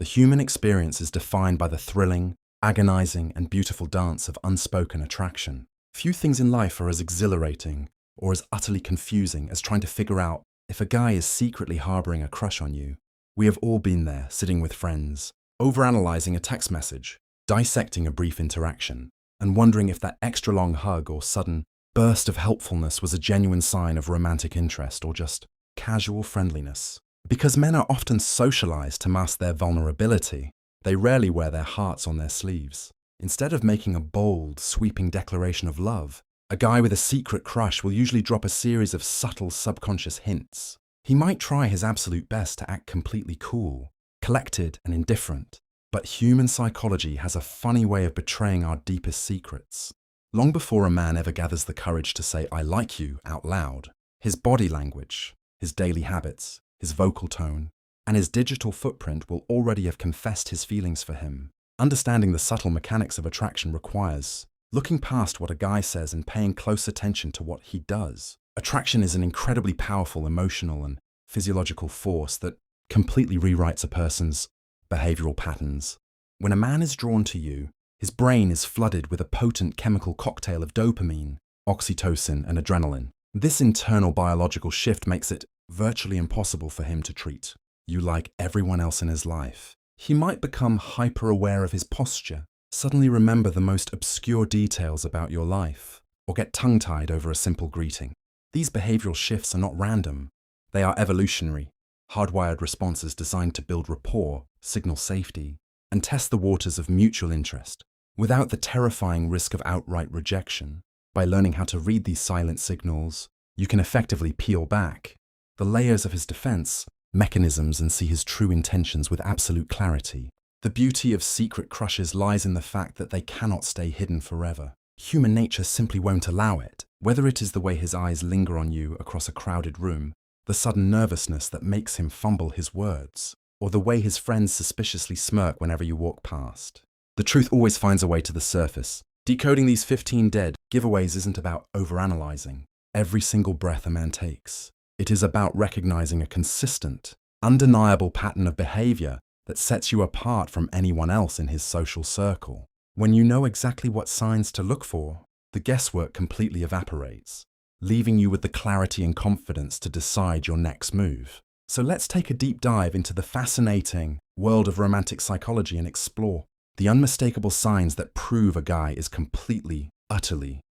The human experience is defined by the thrilling, agonizing, and beautiful dance of unspoken attraction. Few things in life are as exhilarating or as utterly confusing as trying to figure out if a guy is secretly harboring a crush on you. We have all been there, sitting with friends, overanalyzing a text message, dissecting a brief interaction, and wondering if that extra long hug or sudden burst of helpfulness was a genuine sign of romantic interest or just casual friendliness. Because men are often socialized to mask their vulnerability, they rarely wear their hearts on their sleeves. Instead of making a bold, sweeping declaration of love, a guy with a secret crush will usually drop a series of subtle subconscious hints. He might try his absolute best to act completely cool, collected, and indifferent, but human psychology has a funny way of betraying our deepest secrets. Long before a man ever gathers the courage to say "I like you" out loud, his body language, his daily habits, his vocal tone, and his digital footprint will already have confessed his feelings for him. Understanding the subtle mechanics of attraction requires looking past what a guy says and paying close attention to what he does. Attraction is an incredibly powerful emotional and physiological force that completely rewrites a person's behavioral patterns. When a man is drawn to you, his brain is flooded with a potent chemical cocktail of dopamine, oxytocin, and adrenaline. This internal biological shift makes it virtually impossible for him to treat you like everyone else in his life. He might become hyper-aware of his posture, suddenly remember the most obscure details about your life, or get tongue-tied over a simple greeting. These behavioral shifts are not random. They are evolutionary, hardwired responses designed to build rapport, signal safety, and test the waters of mutual interest, without the terrifying risk of outright rejection. By learning how to read these silent signals, you can effectively peel back the layers of his defense mechanisms and see his true intentions with absolute clarity. The beauty of secret crushes lies in the fact that they cannot stay hidden forever. Human nature simply won't allow it, whether it is the way his eyes linger on you across a crowded room, the sudden nervousness that makes him fumble his words, or the way his friends suspiciously smirk whenever you walk past. The truth always finds a way to the surface. Decoding these 15 dead giveaways isn't about overanalyzing every single breath a man takes. It is about recognizing a consistent, undeniable pattern of behavior that sets you apart from anyone else in his social circle. When you know exactly what signs to look for, the guesswork completely evaporates, leaving you with the clarity and confidence to decide your next move. So let's take a deep dive into the fascinating world of romantic psychology and explore the unmistakable signs that prove a guy is completely, utterly,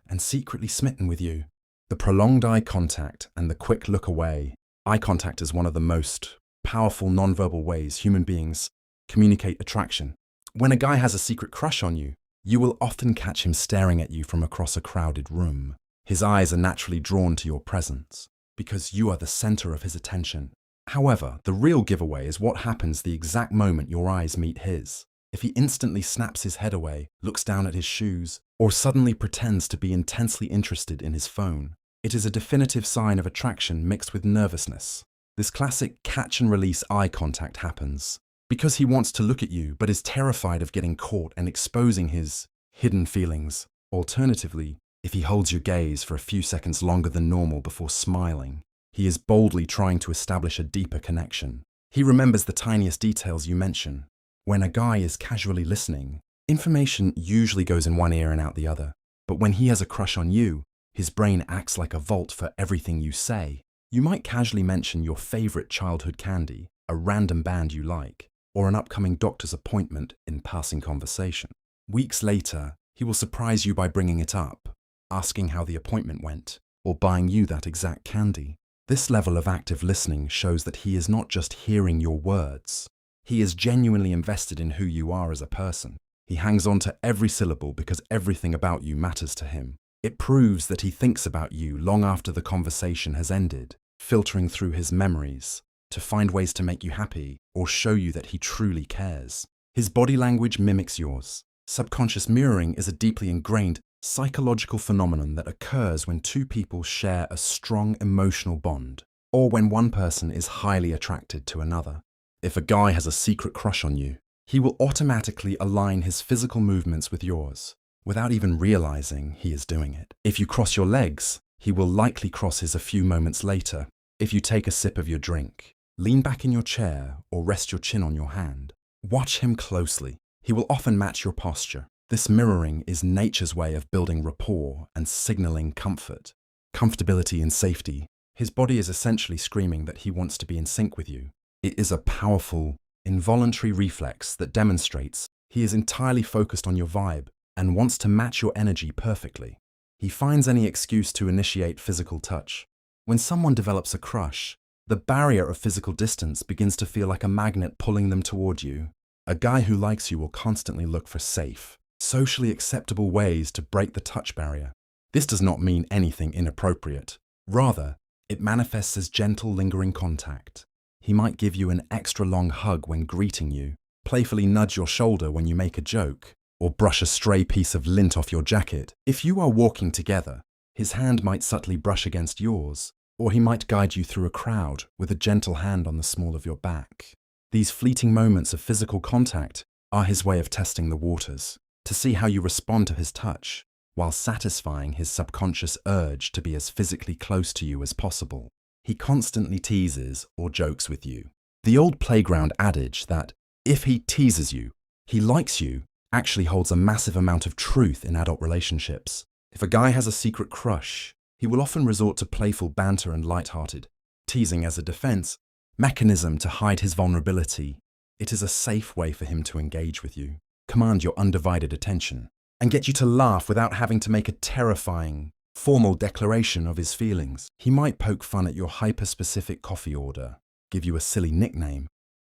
and secretly smitten with you. The prolonged eye contact and the quick look away. Eye contact is one of the most powerful nonverbal ways human beings communicate attraction. When a guy has a secret crush on you, you will often catch him staring at you from across a crowded room. His eyes are naturally drawn to your presence because you are the center of his attention. However, the real giveaway is what happens the exact moment your eyes meet his. If he instantly snaps his head away, looks down at his shoes, or suddenly pretends to be intensely interested in his phone, it is a definitive sign of attraction mixed with nervousness. This classic catch-and-release eye contact happens because he wants to look at you but is terrified of getting caught and exposing his hidden feelings. Alternatively, if he holds your gaze for a few seconds longer than normal before smiling, he is boldly trying to establish a deeper connection. He remembers the tiniest details you mention. When a guy is casually listening, information usually goes in one ear and out the other. But when he has a crush on you, his brain acts like a vault for everything you say. You might casually mention your favorite childhood candy, a random band you like, or an upcoming doctor's appointment in passing conversation. Weeks later, he will surprise you by bringing it up, asking how the appointment went, or buying you that exact candy. This level of active listening shows that he is not just hearing your words. He is genuinely invested in who you are as a person. He hangs on to every syllable because everything about you matters to him. It proves that he thinks about you long after the conversation has ended, filtering through his memories to find ways to make you happy or show you that he truly cares. His body language mimics yours. Subconscious mirroring is a deeply ingrained psychological phenomenon that occurs when two people share a strong emotional bond, or when one person is highly attracted to another. If a guy has a secret crush on you, he will automatically align his physical movements with yours, without even realizing he is doing it. If you cross your legs, he will likely cross his a few moments later. If you take a sip of your drink, lean back in your chair, or rest your chin on your hand, Watch him closely. He will often match your posture. This mirroring is nature's way of building rapport and signaling comfort. Comfortability and safety. His body is essentially screaming that he wants to be in sync with you. It is a powerful, involuntary reflex that demonstrates he is entirely focused on your vibe and wants to match your energy perfectly. He finds any excuse to initiate physical touch. When someone develops a crush, the barrier of physical distance begins to feel like a magnet pulling them toward you. A guy who likes you will constantly look for safe, socially acceptable ways to break the touch barrier. This does not mean anything inappropriate. Rather, it manifests as gentle, lingering contact. He might give you an extra long hug when greeting you, playfully nudge your shoulder when you make a joke, or brush a stray piece of lint off your jacket. If you are walking together, his hand might subtly brush against yours, or he might guide you through a crowd with a gentle hand on the small of your back. These fleeting moments of physical contact are his way of testing the waters, to see how you respond to his touch, while satisfying his subconscious urge to be as physically close to you as possible. He constantly teases or jokes with you. The old playground adage that, if he teases you, he likes you, actually holds a massive amount of truth in adult relationships. If a guy has a secret crush, he will often resort to playful banter and lighthearted, teasing as a defense mechanism to hide his vulnerability. It is a safe way for him to engage with you, command your undivided attention, and get you to laugh without having to make a terrifying, formal declaration of his feelings. He might poke fun at your hyper-specific coffee order, give you a silly nickname,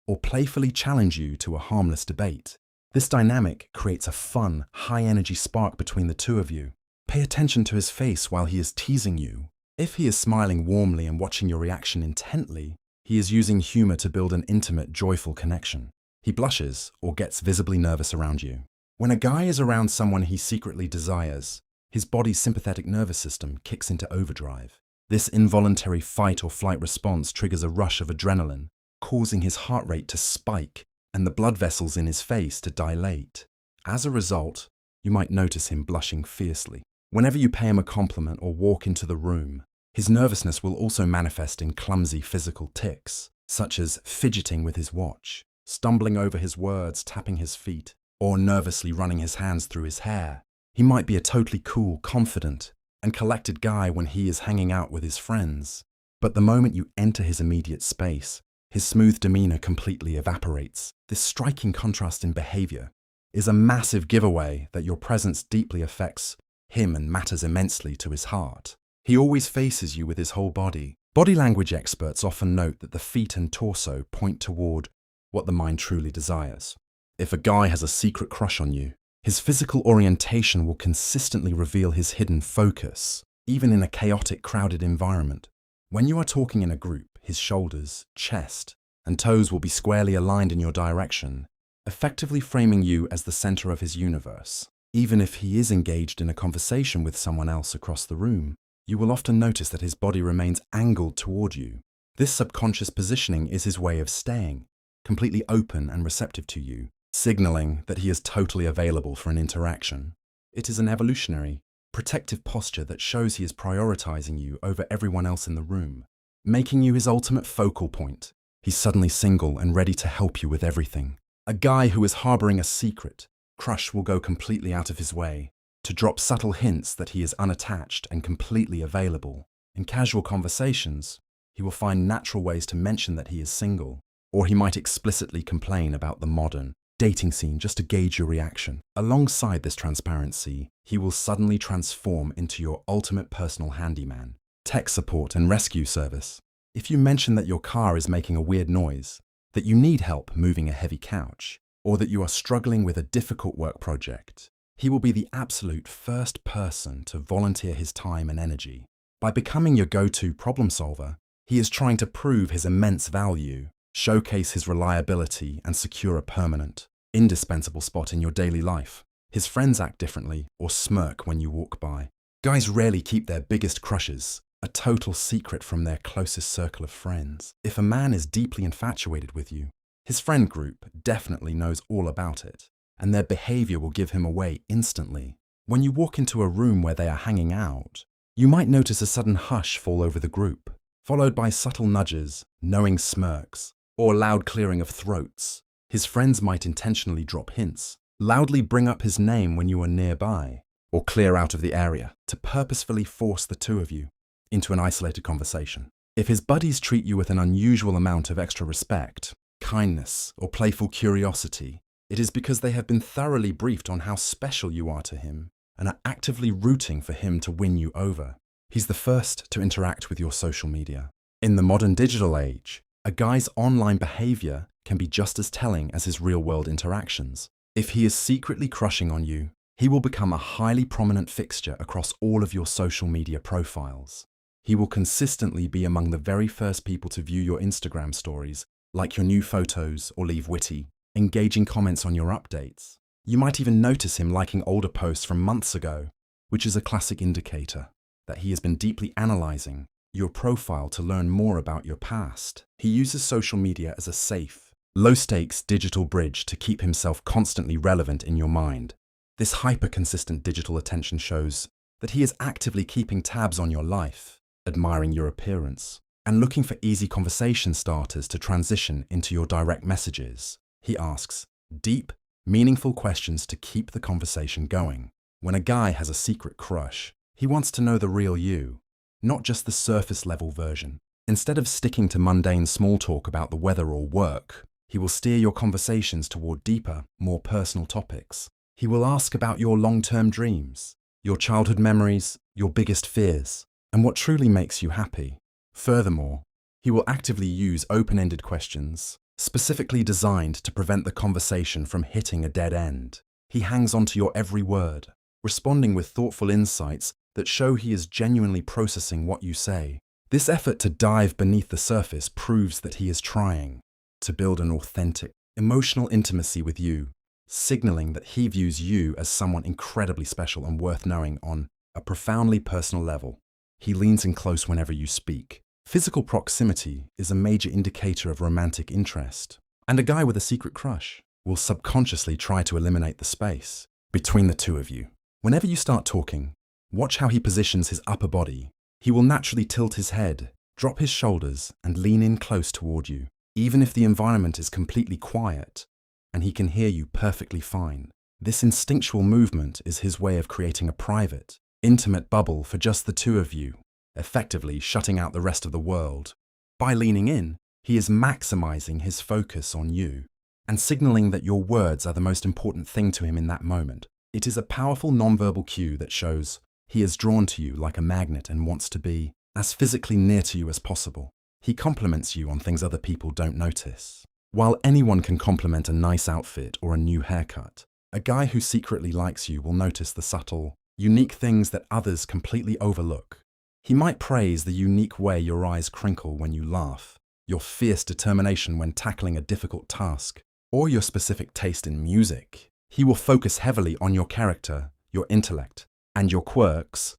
or playfully challenge you to a harmless debate. This dynamic creates a fun, high-energy spark between the two of you. Pay attention to his face while he is teasing you. If he is smiling warmly and watching your reaction intently, he is using humor to build an intimate, joyful connection. He blushes or gets visibly nervous around you. When a guy is around someone he secretly desires, his body's sympathetic nervous system kicks into overdrive. This involuntary fight or flight response triggers a rush of adrenaline, causing his heart rate to spike and the blood vessels in his face to dilate. As a result, you might notice him blushing fiercely. Whenever you pay him a compliment or walk into the room, his nervousness will also manifest in clumsy physical tics, such as fidgeting with his watch, stumbling over his words, tapping his feet, or nervously running his hands through his hair. He might be a totally cool, confident, and collected guy when he is hanging out with his friends. But the moment you enter his immediate space, his smooth demeanor completely evaporates. This striking contrast in behavior is a massive giveaway that your presence deeply affects him and matters immensely to his heart. He always faces you with his whole body. Body language experts often note that the feet and torso point toward what the mind truly desires. If a guy has a secret crush on you, his physical orientation will consistently reveal his hidden focus, even in a chaotic, crowded environment. When you are talking in a group, his shoulders, chest, and toes will be squarely aligned in your direction, effectively framing you as the center of his universe. Even if he is engaged in a conversation with someone else across the room, you will often notice that his body remains angled toward you. This subconscious positioning is his way of staying completely open and receptive to you, signaling that he is totally available for an interaction. It is an evolutionary, protective posture that shows he is prioritizing you over everyone else in the room, making you his ultimate focal point. He's suddenly single and ready to help you with everything. A guy who is harboring a secret crush will go completely out of his way to drop subtle hints that he is unattached and completely available. In casual conversations, he will find natural ways to mention that he is single, or he might explicitly complain about the modern dating scene just to gauge your reaction. Alongside this transparency, he will suddenly transform into your ultimate personal handyman, tech support and rescue service. If you mention that your car is making a weird noise, that you need help moving a heavy couch, or that you are struggling with a difficult work project, he will be the absolute first person to volunteer his time and energy. By becoming your go-to problem solver, he is trying to prove his immense value, showcase his reliability, and secure a permanent, indispensable spot in your daily life. His friends act differently or smirk when you walk by. Guys rarely keep their biggest crushes a total secret from their closest circle of friends. If a man is deeply infatuated with you, his friend group definitely knows all about it, and their behavior will give him away instantly. When you walk into a room where they are hanging out, you might notice a sudden hush fall over the group, followed by subtle nudges, knowing smirks, or loud clearing of throats. His friends might intentionally drop hints, loudly bring up his name when you are nearby, or clear out of the area to purposefully force the two of you into an isolated conversation. If his buddies treat you with an unusual amount of extra respect, kindness, or playful curiosity, it is because they have been thoroughly briefed on how special you are to him and are actively rooting for him to win you over. He's the first to interact with your social media. In the modern digital age, a guy's online behavior can be just as telling as his real-world interactions. If he is secretly crushing on you, he will become a highly prominent fixture across all of your social media profiles. He will consistently be among the very first people to view your Instagram stories, like your new photos or leave witty, engaging comments on your updates. You might even notice him liking older posts from months ago, which is a classic indicator that he has been deeply analyzing your profile to learn more about your past. He uses social media as a safe, low-stakes digital bridge to keep himself constantly relevant in your mind. This hyper-consistent digital attention shows that he is actively keeping tabs on your life, admiring your appearance, and looking for easy conversation starters to transition into your direct messages. He asks deep, meaningful questions to keep the conversation going. When a guy has a secret crush, he wants to know the real you, not just the surface-level version. Instead of sticking to mundane small talk about the weather or work, he will steer your conversations toward deeper, more personal topics. He will ask about your long-term dreams, your childhood memories, your biggest fears, and what truly makes you happy. Furthermore, he will actively use open-ended questions, specifically designed to prevent the conversation from hitting a dead end. He hangs on to your every word, responding with thoughtful insights that show he is genuinely processing what you say. This effort to dive beneath the surface proves that he is trying to build an authentic, emotional intimacy with you, signaling that he views you as someone incredibly special and worth knowing on a profoundly personal level. He leans in close whenever you speak. Physical proximity is a major indicator of romantic interest, and a guy with a secret crush will subconsciously try to eliminate the space between the two of you. Whenever you start talking, watch how he positions his upper body. He will naturally tilt his head, drop his shoulders, and lean in close toward you, even if the environment is completely quiet and he can hear you perfectly fine. This instinctual movement is his way of creating a private, intimate bubble for just the two of you, effectively shutting out the rest of the world. By leaning in, he is maximizing his focus on you and signaling that your words are the most important thing to him in that moment. It is a powerful nonverbal cue that shows he is drawn to you like a magnet and wants to be as physically near to you as possible. He compliments you on things other people don't notice. While anyone can compliment a nice outfit or a new haircut, a guy who secretly likes you will notice the subtle, unique things that others completely overlook. He might praise the unique way your eyes crinkle when you laugh, your fierce determination when tackling a difficult task, or your specific taste in music. He will focus heavily on your character, your intellect, and your quirks,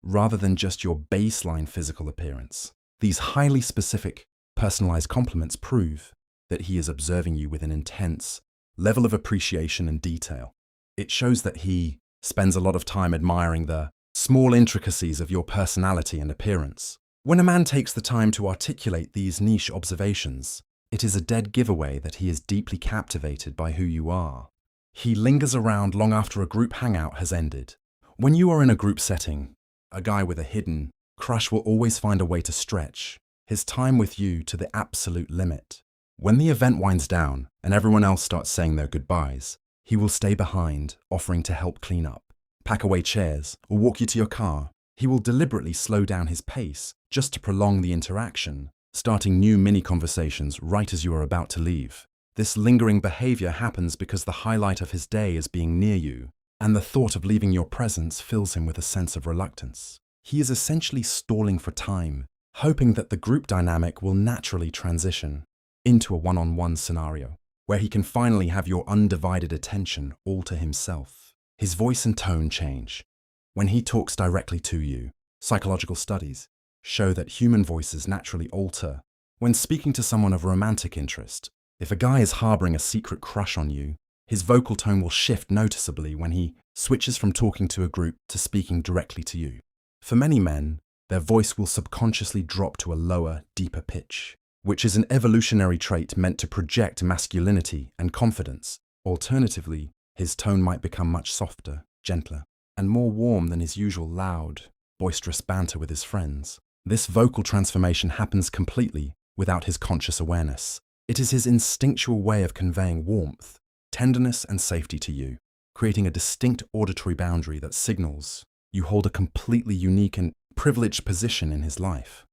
rather than just your baseline physical appearance. These highly specific, personalized compliments prove that he is observing you with an intense level of appreciation and detail. It shows that he spends a lot of time admiring the small intricacies of your personality and appearance. When a man takes the time to articulate these niche observations, it is a dead giveaway that he is deeply captivated by who you are. He lingers around long after a group hangout has ended. When you are in a group setting, a guy with a hidden crush will always find a way to stretch his time with you to the absolute limit. When the event winds down and everyone else starts saying their goodbyes, he will stay behind, offering to help clean up, pack away chairs, or walk you to your car. He will deliberately slow down his pace just to prolong the interaction, starting new mini-conversations right as you are about to leave. This lingering behavior happens because the highlight of his day is being near you, and the thought of leaving your presence fills him with a sense of reluctance. He is essentially stalling for time, hoping that the group dynamic will naturally transition into a one-on-one scenario, where he can finally have your undivided attention all to himself. His voice and tone change when he talks directly to you. Psychological studies show that human voices naturally alter when speaking to someone of romantic interest. If a guy is harboring a secret crush on you, his vocal tone will shift noticeably when he switches from talking to a group to speaking directly to you. For many men, their voice will subconsciously drop to a lower, deeper pitch, which is an evolutionary trait meant to project masculinity and confidence. Alternatively, his tone might become much softer, gentler, and more warm than his usual loud, boisterous banter with his friends. This vocal transformation happens completely without his conscious awareness. It is his instinctual way of conveying warmth, tenderness, and safety to you, creating a distinct auditory boundary that signals you hold a completely unique and privileged position in his life.